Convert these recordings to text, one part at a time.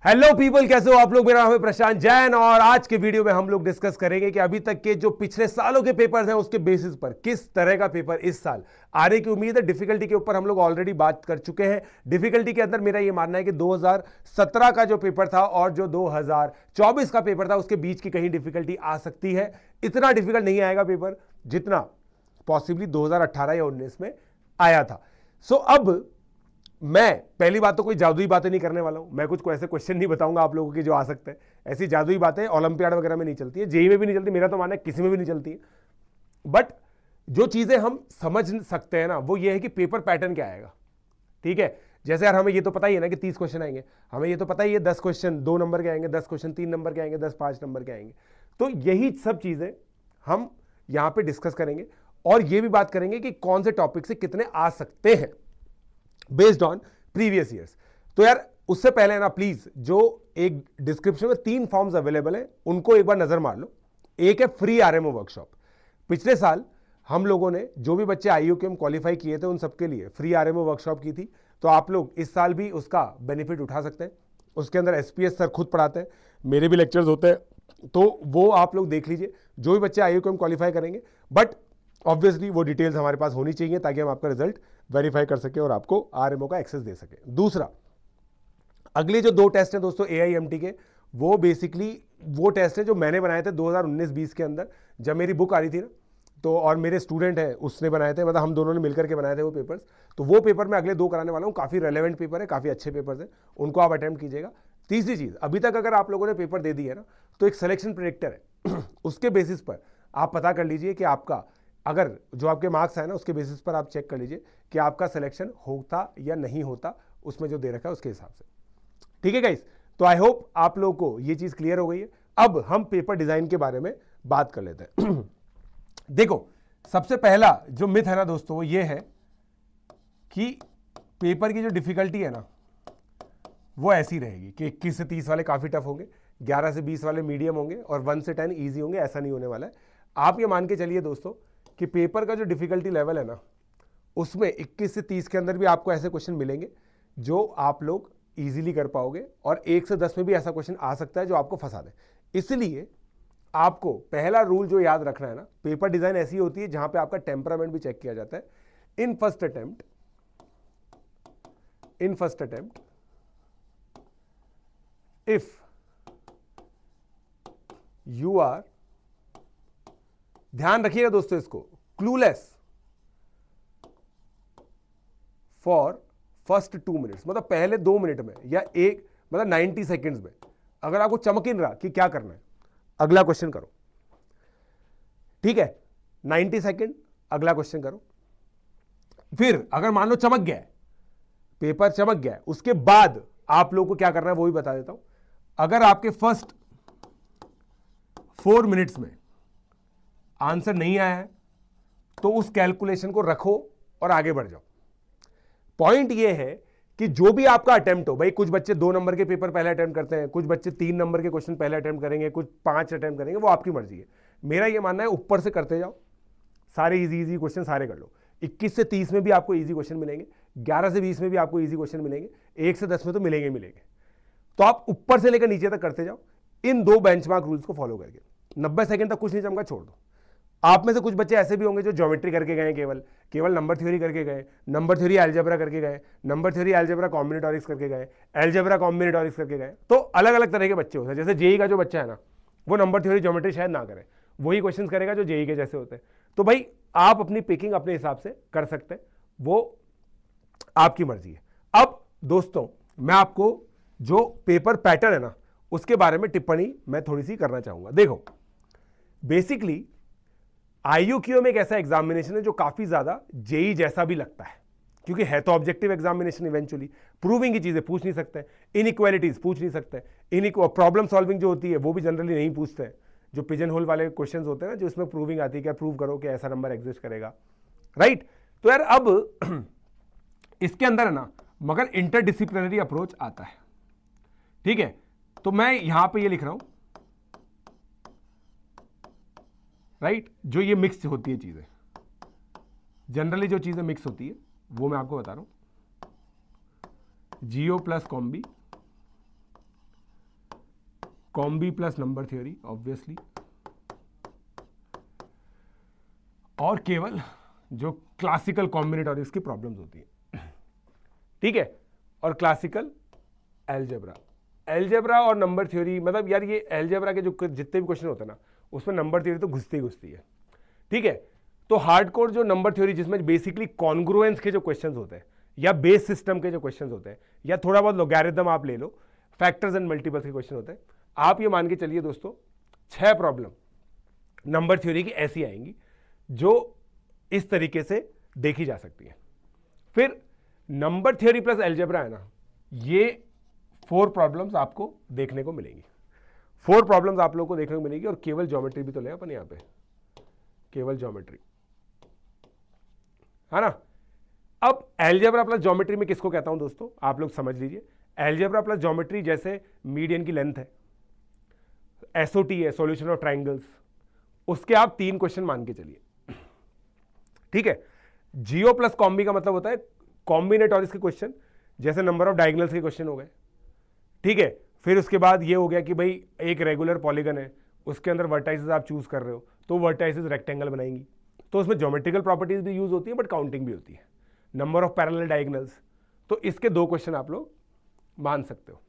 Hello people, कैसे हो आप लोग। मेरा नाम है प्रशांत जैन और आज के वीडियो में हम लोग डिस्कस करेंगे कि अभी तक के जो पिछले सालों के पेपर्स हैं उसके बेसिस पर किस तरह का पेपर इस साल आने की उम्मीद है। डिफिकल्टी के ऊपर हम लोग ऑलरेडी बात कर चुके हैं। डिफिकल्टी के अंदर मेरा ये मानना है कि 2017 का जो पेपर था और जो 2024 का पेपर था उसके बीच की कहीं डिफिकल्टी आ सकती है। इतना डिफिकल्ट नहीं आएगा पेपर जितना पॉसिबली 2018 या 19 में आया था। अब मैं पहली बात तो कोई जादुई बातें नहीं करने वाला हूं। मैं कुछ ऐसे क्वेश्चन नहीं बताऊंगा आप लोगों की जो आ सकते हैं। ऐसी जादुई बातें ओलंपियाड वगैरह में नहीं चलती है, जेईई में भी नहीं चलती, मेरा तो मानना है किसी में भी नहीं चलती है। बट जो चीजें हम समझ सकते हैं ना, वो ये है कि पेपर पैटर्न क्या आएगा। ठीक है, जैसे यार हमें ये तो पता ही है ना कि 30 क्वेश्चन आएंगे, हमें ये तो पता ही है 10 क्वेश्चन 2 नंबर के आएंगे, 10 क्वेश्चन 3 नंबर के आएंगे, 10 5 नंबर के आएंगे। तो यही सब चीजें हम यहां पे डिस्कस करेंगे और ये भी बात करेंगे कि कौन से टॉपिक से कितने आ सकते हैं बेस्ड ऑन प्रीवियस ईयर्स। तो यार उससे पहले ना प्लीज, जो एक डिस्क्रिप्शन में 3 फॉर्म्स अवेलेबल है उनको एक बार नजर मार लो। एक है फ्री आरएमओ वर्कशॉप। पिछले साल हम लोगों ने जो भी बच्चे आईयूकेएम क्वालिफाई किए थे उन सबके लिए फ्री आरएमओ वर्कशॉप की थी। तो आप लोग इस साल भी उसका बेनिफिट उठा सकते हैं। उसके अंदर एसपीएस सर खुद पढ़ाते हैं, मेरे भी लेक्चर्स होते हैं, तो वो आप लोग देख लीजिए जो भी बच्चे आईयूकेएम क्वालिफाई करेंगे। बट ऑब्वियसली वो डिटेल्स हमारे पास होनी चाहिए ताकि हम आपका रिजल्ट वेरीफाई कर सके और आपको आरएमओ का एक्सेस दे सके। दूसरा, अगले जो 2 टेस्ट हैं दोस्तों एआईएमटी के, वो बेसिकली वो टेस्ट है जो मैंने बनाए थे 2019-20 के अंदर जब मेरी बुक आ रही थी ना। तो और मेरे स्टूडेंट है उसने बनाए थे, मतलब हम दोनों ने मिलकर के बनाए थे वो पेपर्स। तो वो पेपर मैं अगले 2 कराने वाला हूँ। काफ़ी रेलेवेंट पेपर है, काफ़ी अच्छे पेपर्स हैं, उनको आप अटेम्प्ट कीजिएगा। तीसरी चीज़, अभी तक अगर आप लोगों ने पेपर दे दी है ना तो एक सिलेक्शन प्रेडिक्टर है उसके बेसिस पर आप पता कर लीजिए कि आपका, अगर जो आपके मार्क्स है ना उसके बेसिस पर आप चेक कर लीजिए कि आपका सिलेक्शन होता या नहीं होता उसमें जो दे रखा है उसके हिसाब से। ठीक है गाइस, तो आई होप आप लोगों को ये चीज क्लियर हो गई है। अब हम पेपर डिजाइन के बारे में बात कर लेते हैं। देखो, सबसे पहला जो मिथ है ना दोस्तों वो ये है कि पेपर की जो डिफिकल्टी है ना वो ऐसी रहेगी कि 21 से 30 वाले काफी टफ होंगे, 11 से 20 वाले मीडियम होंगे और 1 से 10 ईजी होंगे। ऐसा नहीं होने वाला है। आप ये मान के चलिए दोस्तों कि पेपर का जो डिफिकल्टी लेवल है ना उसमें 21 से 30 के अंदर भी आपको ऐसे क्वेश्चन मिलेंगे जो आप लोग इजीली कर पाओगे और 1 से 10 में भी ऐसा क्वेश्चन आ सकता है जो आपको फंसा दे। इसलिए आपको पहला रूल जो याद रखना है ना, पेपर डिजाइन ऐसी होती है जहां पे आपका टेम्परामेंट भी चेक किया जाता है। In first attempt if you are, ध्यान रखिएगा दोस्तों इसको, क्लूलेस फॉर फर्स्ट 2 मिनट्स, मतलब पहले 2 मिनट में या मतलब 90 सेकेंड्स में अगर आपको चमक ही नहीं रहा कि क्या करना है, अगला क्वेश्चन करो। ठीक है, 90 सेकेंड अगला क्वेश्चन करो। फिर अगर मान लो चमक गया, पेपर चमक गया, उसके बाद आप लोगों को क्या करना है वो भी बता देता हूं। अगर आपके फर्स्ट 4 मिनट्स में आंसर नहीं आया है तो उस कैलकुलेशन को रखो और आगे बढ़ जाओ। पॉइंट ये है कि जो भी आपका अटेम्प्ट हो, भाई कुछ बच्चे 2 नंबर के पेपर पहले अटेम्प्ट करते हैं, कुछ बच्चे 3 नंबर के क्वेश्चन पहले अटेम्प्ट करेंगे, कुछ 5 अटेम्प्ट करेंगे, वो आपकी मर्जी है। मेरा ये मानना है ऊपर से करते जाओ, सारे इजी क्वेश्चन सारे कर लो। 21 से 30 में भी आपको इजी क्वेश्चन मिलेंगे, 11 से 20 में भी आपको इजी क्वेश्चन मिलेंगे, 1 से 10 में तो मिलेंगे। तो आप ऊपर से लेकर नीचे तक करते जाओ इन 2 बेंचमार्क रूल्स को फॉलो करके। 90 सेकंड तक कुछ नहीं चमका, छोड़ दो। आप में से कुछ बच्चे ऐसे भी होंगे जो ज्योमेट्री करके गए, केवल नंबर थ्योरी करके गए, नंबर थ्योरी अलजेब्रा करके गए, नंबर थ्योरी अलजेब्रा कॉम्बिनेटोरिक्स करके गए, अलजेब्रा कॉम्बिनेटोरिक्स करके गए। तो अलग अलग तरह के बच्चे होते हैं। जैसे जेईई का जो बच्चा है ना वो नंबर थ्योरी ज्योमेट्री शायद ना करे, वही क्वेश्चन करेगा जो जेईई के जैसे होते हैं। तो भाई आप अपनी पिकिंग अपने हिसाब से कर सकते हैं, वो आपकी मर्जी है। अब दोस्तों मैं आपको जो पेपर पैटर्न है ना उसके बारे में टिप्पणी मैं थोड़ी सी करना चाहूंगा। देखो, बेसिकली आईयूक्यूएम एक ऐसा एग्जामिनेशन है जो काफी ज्यादा जेईई जैसा भी लगता है, क्योंकि है तो ऑब्जेक्टिव एग्जामिनेशन। इवेंचुअली प्रूविंग की चीजें पूछ नहीं सकते, इनइक्वालिटीज पूछ नहीं सकते, प्रॉब्लम सॉल्विंग जो होती है वो भी जनरली नहीं पूछते हैं। जो पिजन होल वाले क्वेश्चन होते हैं ना, जो इसमें प्रूविंग आती है, क्या प्रूव करो कि ऐसा नंबर एग्जिस्ट करेगा, राइट। तो यार अब इसके अंदर है ना मगर इंटरडिसिप्लिनरी अप्रोच आता है। ठीक है, तो मैं यहां पे ये लिख रहा हूं, राइट। जो ये मिक्स होती है चीजें, जनरली जो चीजें मिक्स होती है वो मैं आपको बता रहा हूं। Geo plus combi combi plus number theory obviously, और केवल जो क्लासिकल कॉम्बिनेटोरिक्स की प्रॉब्लम्स होती है, ठीक है, और क्लासिकल एलजेब्रा। एलजेब्रा और नंबर थ्योरी, मतलब यार ये एलजेब्रा के जो जितने भी क्वेश्चन होते हैं ना, उसमें नंबर थ्योरी तो घुसती घुसती है, ठीक है। तो हार्डकोर जो नंबर थ्योरी, जिसमें बेसिकली कॉन्ग्रुएंस के जो क्वेश्चंस होते हैं या बेस सिस्टम के जो क्वेश्चंस होते हैं या थोड़ा बहुत लॉगरिथम आप ले लो, फैक्टर्स एंड मल्टीपल्स के क्वेश्चन होते हैं, आप ये मान के चलिए दोस्तों 6 प्रॉब्लम नंबर थ्योरी की ऐसी आएंगी जो इस तरीके से देखी जा सकती है। फिर नंबर थ्योरी प्लस एलजेब्रा है ना, ये 4 प्रॉब्लम्स आपको देखने को मिलेंगी, 4 प्रॉब्लम्स आप लोगों को देखने को मिलेगी, और केवल ज्योमेट्री भी तो ले अपन यहां पे, केवल ज्योमेट्री, है ना। अब एलजेब्रा प्लस ज्योमेट्री में किसको कहता हूं दोस्तों, आप लोग समझ लीजिए। एलजेब्रा प्लस ज्योमेट्री जैसे मीडियन की लेंथ है, एसओटी है, सॉल्यूशन ऑफ ट्राइंगल्स, उसके आप 3 क्वेश्चन मान के चलिए, ठीक है। जियो प्लस कॉम्बी का मतलब होता है कॉम्बिनेटोरिक्स के क्वेश्चन, जैसे नंबर ऑफ डायगोनल्स के क्वेश्चन हो गए, ठीक है। फिर उसके बाद ये हो गया कि भाई एक रेगुलर पॉलीगन है, उसके अंदर वर्टाइसेस आप चूज कर रहे हो, तो वर्टाइसेस रेक्टेंगल बनाएंगी, तो उसमें ज्योमेट्रिकल प्रॉपर्टीज भी यूज होती है बट काउंटिंग भी होती है। नंबर ऑफ पैरेलल डायगोनल्स, तो इसके 2 क्वेश्चन आप लोग मान सकते हो,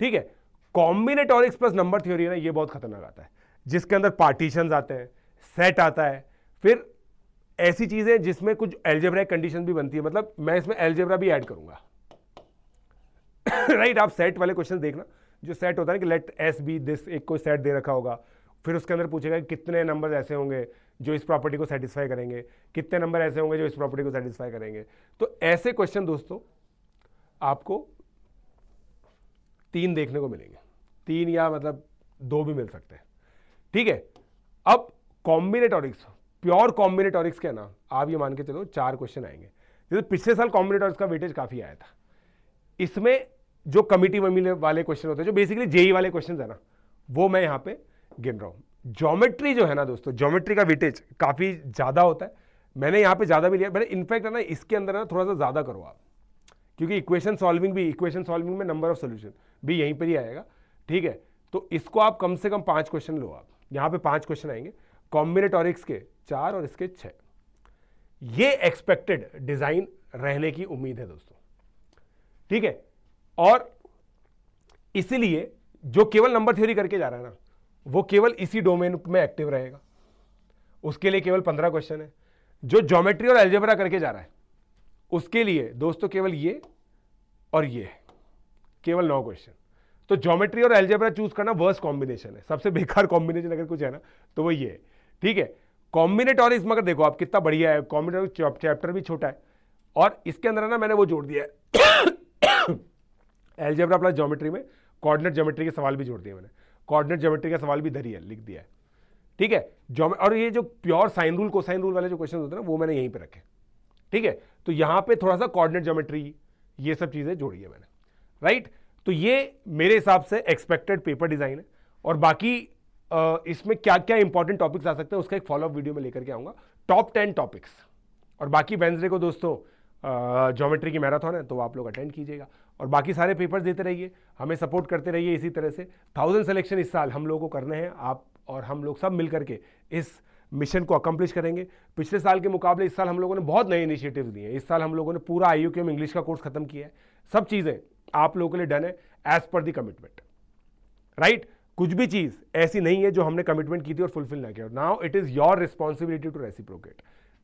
ठीक है। कॉम्बिनेटोरिक्स प्लस नंबर थ्योरी है ना, ये बहुत खतरनाक आता है, जिसके अंदर पार्टीशंस आते हैं, सेट आता है, फिर ऐसी चीजें जिसमें कुछ एल्जेब्राइक कंडीशन भी बनती है, मतलब मैं इसमें एल्जेब्रा भी ऐड करूंगा राइट। आप सेट वाले क्वेश्चन देखना, जो सेट होता है कि लेट एस बी दिस, एक कोई सेट दे रखा होगा, फिर उसके अंदर पूछेगा कि कितने नंबर ऐसे होंगे जो इस प्रॉपर्टी को सेटिस्फाई करेंगे, कितने नंबर ऐसे होंगे जो इस प्रॉपर्टी को सेटिस्फाई करेंगे। तो ऐसे क्वेश्चन दोस्तों आपको 3 देखने को मिलेंगे, 3 या मतलब 2 भी मिल सकते हैं, ठीक है। अब कॉम्बिनेटोरिक्स, प्योर कॉम्बिनेटोरिक्स के ना आप ये मान के चलो 4 क्वेश्चन आएंगे। जैसे पिछले साल कॉम्बिनेटोरिक्स का वेटेज काफी आया था, इसमें जो कमिटी वमिटी वाले क्वेश्चन होते हैं, जो बेसिकली जेई वाले क्वेश्चन है ना, वो मैं यहां पे गिन रहा हूं। ज्योमेट्री जो है ना दोस्तों, ज्योमेट्री का वेटेज काफी ज्यादा होता है, मैंने यहां पे ज्यादा भी लिया, मैंने इनफैक्ट है ना इसके अंदर ना थोड़ा सा ज्यादा करो आप, क्योंकि इक्वेशन सॉल्विंग में नंबर ऑफ सोल्यूशन भी यहीं पर ही आएगा, ठीक है। तो इसको आप कम से कम 5 क्वेश्चन लो, आप यहां पे 5 क्वेश्चन आएंगे, कॉम्बिनेटोरिक्स के 4 और इसके 6। ये एक्सपेक्टेड डिजाइन रहने की उम्मीद है दोस्तों, ठीक है। और इसीलिए जो केवल नंबर थ्योरी करके जा रहा है ना, वो केवल इसी डोमेन में एक्टिव रहेगा, उसके लिए केवल 15 क्वेश्चन है। जो ज्योमेट्री और एल्जेब्रा करके जा रहा है उसके लिए दोस्तों केवल ये और ये, केवल 9 क्वेश्चन। तो ज्योमेट्री और एल्जेब्रा चूज करना वर्स्ट कॉम्बिनेशन है, सबसे बेकार कॉम्बिनेशन अगर कुछ है ना तो वो ये है, ठीक है। कॉम्बिनेटोरिक्स मगर देखो आप कितना बढ़िया है, कॉम्बिनेटोरिक्स चैप्टर भी छोटा है, और इसके अंदर ना मैंने वो जोड़ दिया है एल्जेब्रा प्लस ज्योमेट्री में कोऑर्डिनेट ज्योमेट्री के सवाल भी जोड़ दिए मैंने, कोऑर्डिनेट ज्योमेट्री का सवाल भी धरी है, लिख दिया है, ठीक है। और ये जो pure sine rule cosine rule वाले जो क्वेश्चन होते हैं ना, वो मैंने यहीं पे रखे, ठीक है। तो यहां पे थोड़ा सा कोऑर्डिनेट ज्योमेट्री, ये सब चीजें जोड़ी है मैंने, राइट। तो ये मेरे हिसाब से एक्सपेक्टेड पेपर डिजाइन है, और बाकी इसमें क्या क्या इंपॉर्टेंट टॉपिक्स आ सकते हैं उसका एक फॉलोअप वीडियो में लेकर के आऊंगा, टॉप 10 टॉपिक्स। और बाकी वेडनेसडे को दोस्तों ज्योमेट्री की मैराथन है, तो आप लोग अटेंड कीजिएगा, और बाकी सारे पेपर्स देते रहिए, हमें सपोर्ट करते रहिए इसी तरह से। 1000 सिलेक्शन इस साल हम लोगों को करने हैं, आप और हम लोग सब मिल करके इस मिशन को अकम्प्लिश करेंगे। पिछले साल के मुकाबले इस साल हम लोगों ने बहुत नए इनिशिएटिव्स लिए हैं, इस साल हम लोगों ने पूरा IUQM इंग्लिश का कोर्स खत्म किया है, सब चीज़ें आप लोगों के लिए डन है एज पर दी कमिटमेंट, राइट। कुछ भी चीज़ ऐसी नहीं है जो हमने कमिटमेंट की थी और फुलफिल ना किया। Now it is your responsibility to reciprocate.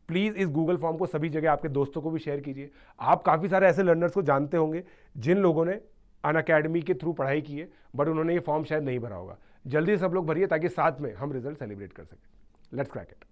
Please इस गूगल फॉर्म को सभी जगह आपके दोस्तों को भी शेयर कीजिए। आप काफ़ी सारे ऐसे लर्नर्स को जानते होंगे जिन लोगों ने अनअकैडमी के थ्रू पढ़ाई की है, बट उन्होंने ये फॉर्म शायद नहीं भरा होगा। जल्दी सब लोग भरिए ताकि साथ में हम रिजल्ट सेलिब्रेट कर सकें। Let's crack it.